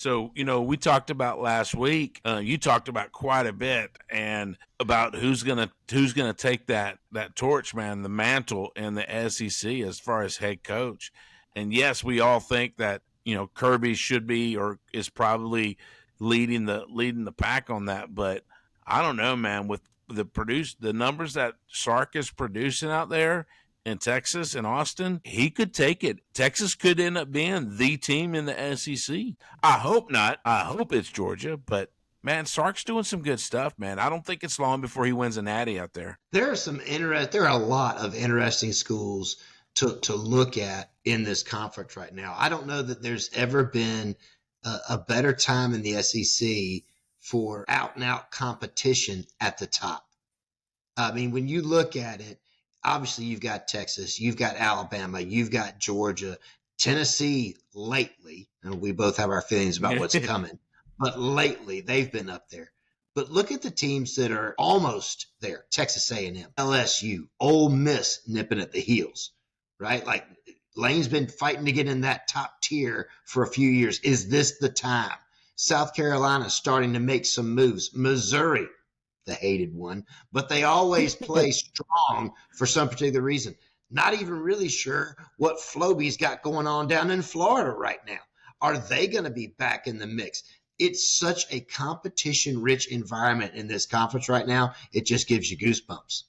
So, we talked about last week. You talked about quite a bit, and about who's gonna take that torch, man, the mantle in the SEC as far as head coach. And yes, we all think that Kirby should be or is probably leading the pack on that. But I don't know, man. With the numbers that Sark is producing out there in Texas and Austin, he could take it. Texas could end up being the team in the SEC. I hope not. I hope it's Georgia, but man, Sark's doing some good stuff, man. I don't think it's long before he wins a natty out there. There are a lot of interesting schools to look at in this conference right now. I don't know that there's ever been a better time in the SEC for out and out competition at the top. I mean, when you look at it, obviously you've got Texas, you've got Alabama, you've got Georgia, Tennessee lately, and we both have our feelings about what's coming, but lately they've been up there. But look at the teams that are almost there. Texas A&M, LSU, Ole Miss nipping at the heels, right? Like Lane's been fighting to get in that top tier for a few years. Is this the time? South Carolina starting to make some moves. Missouri, the hated one, but they always play strong for some particular reason. Not even really sure what Floby's got going on down in Florida right now. Are they going to be back in the mix? It's such a competition-rich environment in this conference right now. It just gives you goosebumps.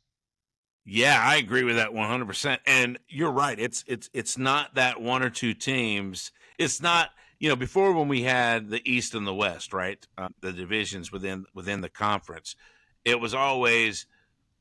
Yeah, I agree with that 100%. And you're right. It's not that one or two teams. It's not, before when we had the East and the West, right? The divisions within the conference. It was always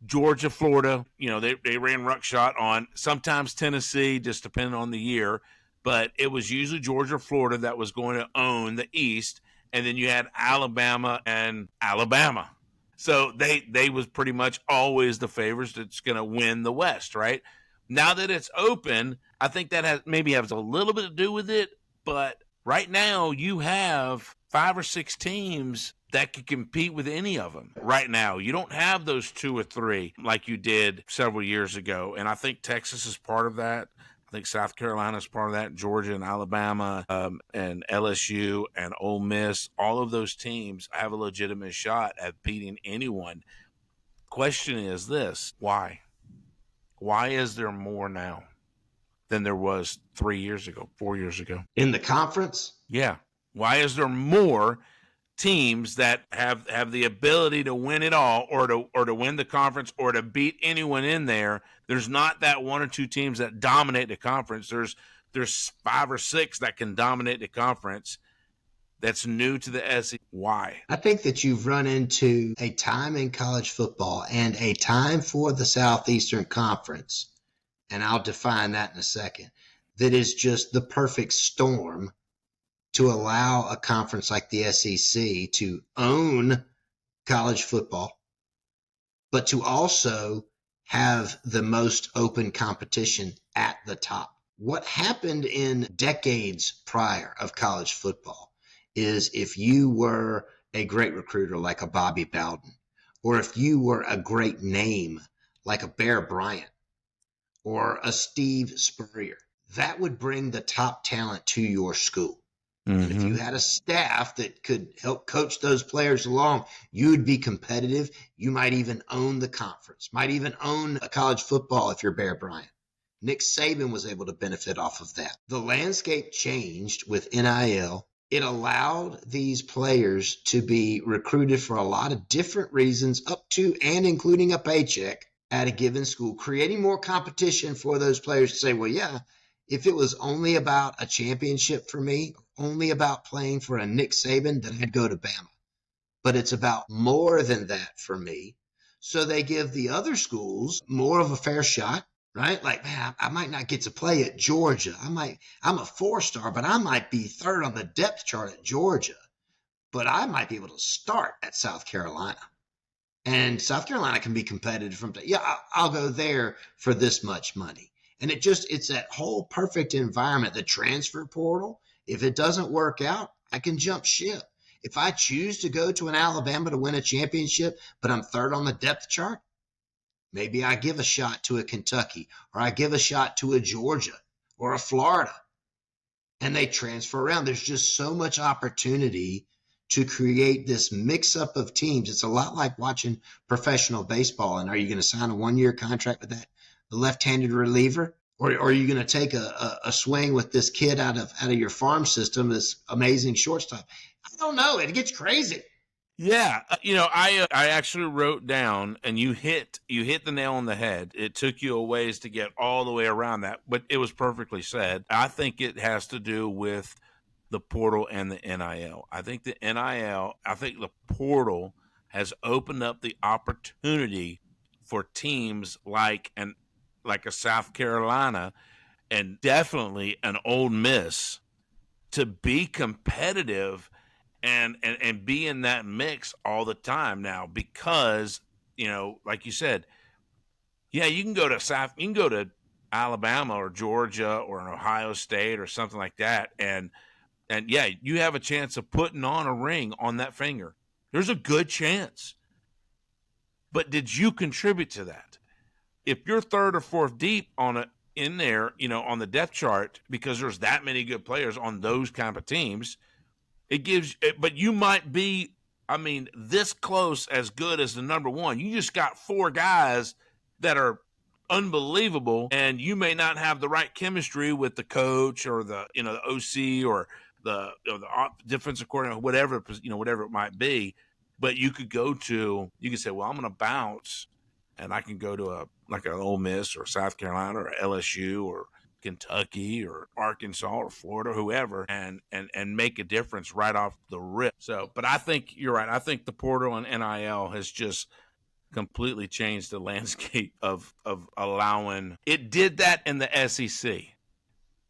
Georgia, Florida. They ran ruckshot on sometimes Tennessee, just depending on the year. But it was usually Georgia, Florida that was going to own the East. And then you had Alabama and Alabama. So they was pretty much always the favorites that's going to win the West, right? Now that it's open, I think that has a little bit to do with it. But right now you have 5 or 6 teams that could compete with any of them right now. You don't have those 2 or 3 like you did several years ago. And I think Texas is part of that. I think South Carolina is part of that, Georgia and Alabama and LSU and Ole Miss. All of those teams have a legitimate shot at beating anyone. Question is this: why? Why is there more now than there was 3 years ago, 4 years ago? In the conference? Yeah. Why is there more teams that have the ability to win it all or to win the conference or to beat anyone in there? There's not that 1 or 2 teams that dominate the conference. There's 5 or 6 that can dominate the conference. That's new to the SEC. Why? I think that you've run into a time in college football and a time for the Southeastern Conference, and I'll define that in a second, that is just the perfect storm to allow a conference like the SEC to own college football, but to also have the most open competition at the top. What happened in decades prior of college football is if you were a great recruiter like a Bobby Bowden, or if you were a great name like a Bear Bryant or a Steve Spurrier, that would bring the top talent to your school. And if you had a staff that could help coach those players along, you would be competitive. You might even own the conference, might even own a college football if you're Bear Bryant. Nick Saban was able to benefit off of that. The landscape changed with NIL. It allowed these players to be recruited for a lot of different reasons, up to and including a paycheck at a given school, creating more competition for those players to say, well, yeah, if it was only about a championship for me, only about playing for a Nick Saban, then I'd go to Bama. But it's about more than that for me. So they give the other schools more of a fair shot, right? Like, man, I might not get to play at Georgia. I'm a 4-star, but I might be 3rd on the depth chart at Georgia. But I might be able to start at South Carolina. And South Carolina can be competitive from, I'll go there for this much money. And it's that whole perfect environment, the transfer portal. If it doesn't work out, I can jump ship. If I choose to go to an Alabama to win a championship, but I'm 3rd on the depth chart, maybe I give a shot to a Kentucky, or I give a shot to a Georgia or a Florida. and they transfer around. There's just so much opportunity to create this mix up of teams. It's a lot like watching professional baseball. And are you going to sign a 1-year contract with that the left-handed reliever? Or are you going to take a swing with this kid out of your farm system, this amazing shortstop? I don't know. It gets crazy. Yeah, I actually wrote down, and you hit the nail on the head. It took you a ways to get all the way around that, but it was perfectly said. I think it has to do with the portal and the NIL. I think the portal has opened up the opportunity for teams like a South Carolina and definitely an Ole Miss to be competitive and be in that mix all the time now, because like you said, yeah, you can go to Alabama or Georgia or an Ohio State or something like that, and yeah, you have a chance of putting on a ring on that finger. There's a good chance. But did you contribute to that? If you're third or fourth deep in there, on the depth chart, because there's that many good players on those kind of teams, but you might be, this close as good as the number one. You just got 4 guys that are unbelievable, and you may not have the right chemistry with the coach or the OC or the defensive coordinator, whatever it might be. But you could say, well, I'm going to bounce, and I can go to an Ole Miss or South Carolina or LSU or Kentucky or Arkansas or Florida, whoever, and make a difference right off the rip. So, but I think you're right. I think the portal and NIL has just completely changed the landscape of allowing. It did that in the SEC,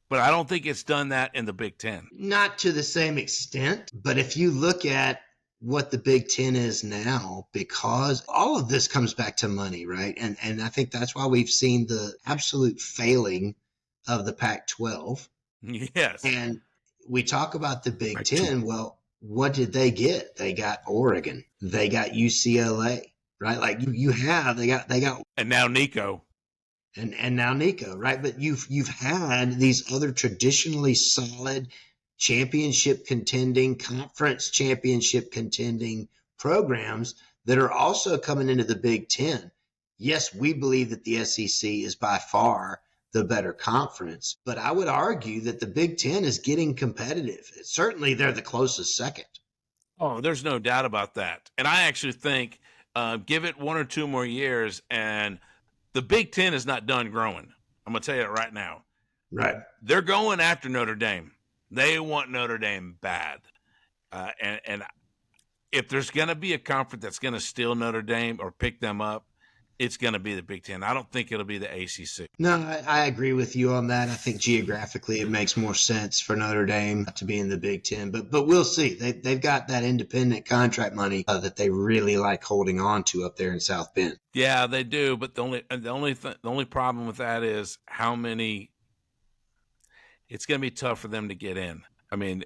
but I don't think it's done that in the Big Ten. Not to the same extent, but if you look at what the Big Ten is now, because all of this comes back to money, right? And I think that's why we've seen the absolute failing of the Pac-12. Yes. And we talk about the Big Ten. Well, what did they get? They got Oregon. They got UCLA, right? Like they got and now Nico. And now Nico, right? But you've had these other traditionally solid championship contending, conference championship contending programs that are also coming into the Big Ten. Yes, we believe that the SEC is by far the better conference, but I would argue that the Big Ten is getting competitive. Certainly they're the closest second. Oh, there's no doubt about that. And I actually think give it 1 or 2 more years, and the Big Ten is not done growing. I'm going to tell you that right now. Right. They're going after Notre Dame. They want Notre Dame bad. And if there's going to be a conference that's going to steal Notre Dame or pick them up, it's going to be the Big Ten. I don't think it'll be the ACC. No, I agree with you on that. I think geographically it makes more sense for Notre Dame to be in the Big Ten. But we'll see. They've got that independent contract money that they really like holding on to up there in South Bend. Yeah, they do. But the only problem with that is how many. It's going to be tough for them to get in. I mean,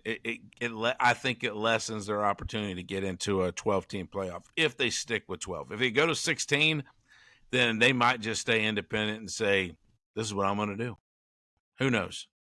I think it lessens their opportunity to get into a 12-team playoff if they stick with 12. If they go to 16, then they might just stay independent and say, this is what I'm going to do. Who knows?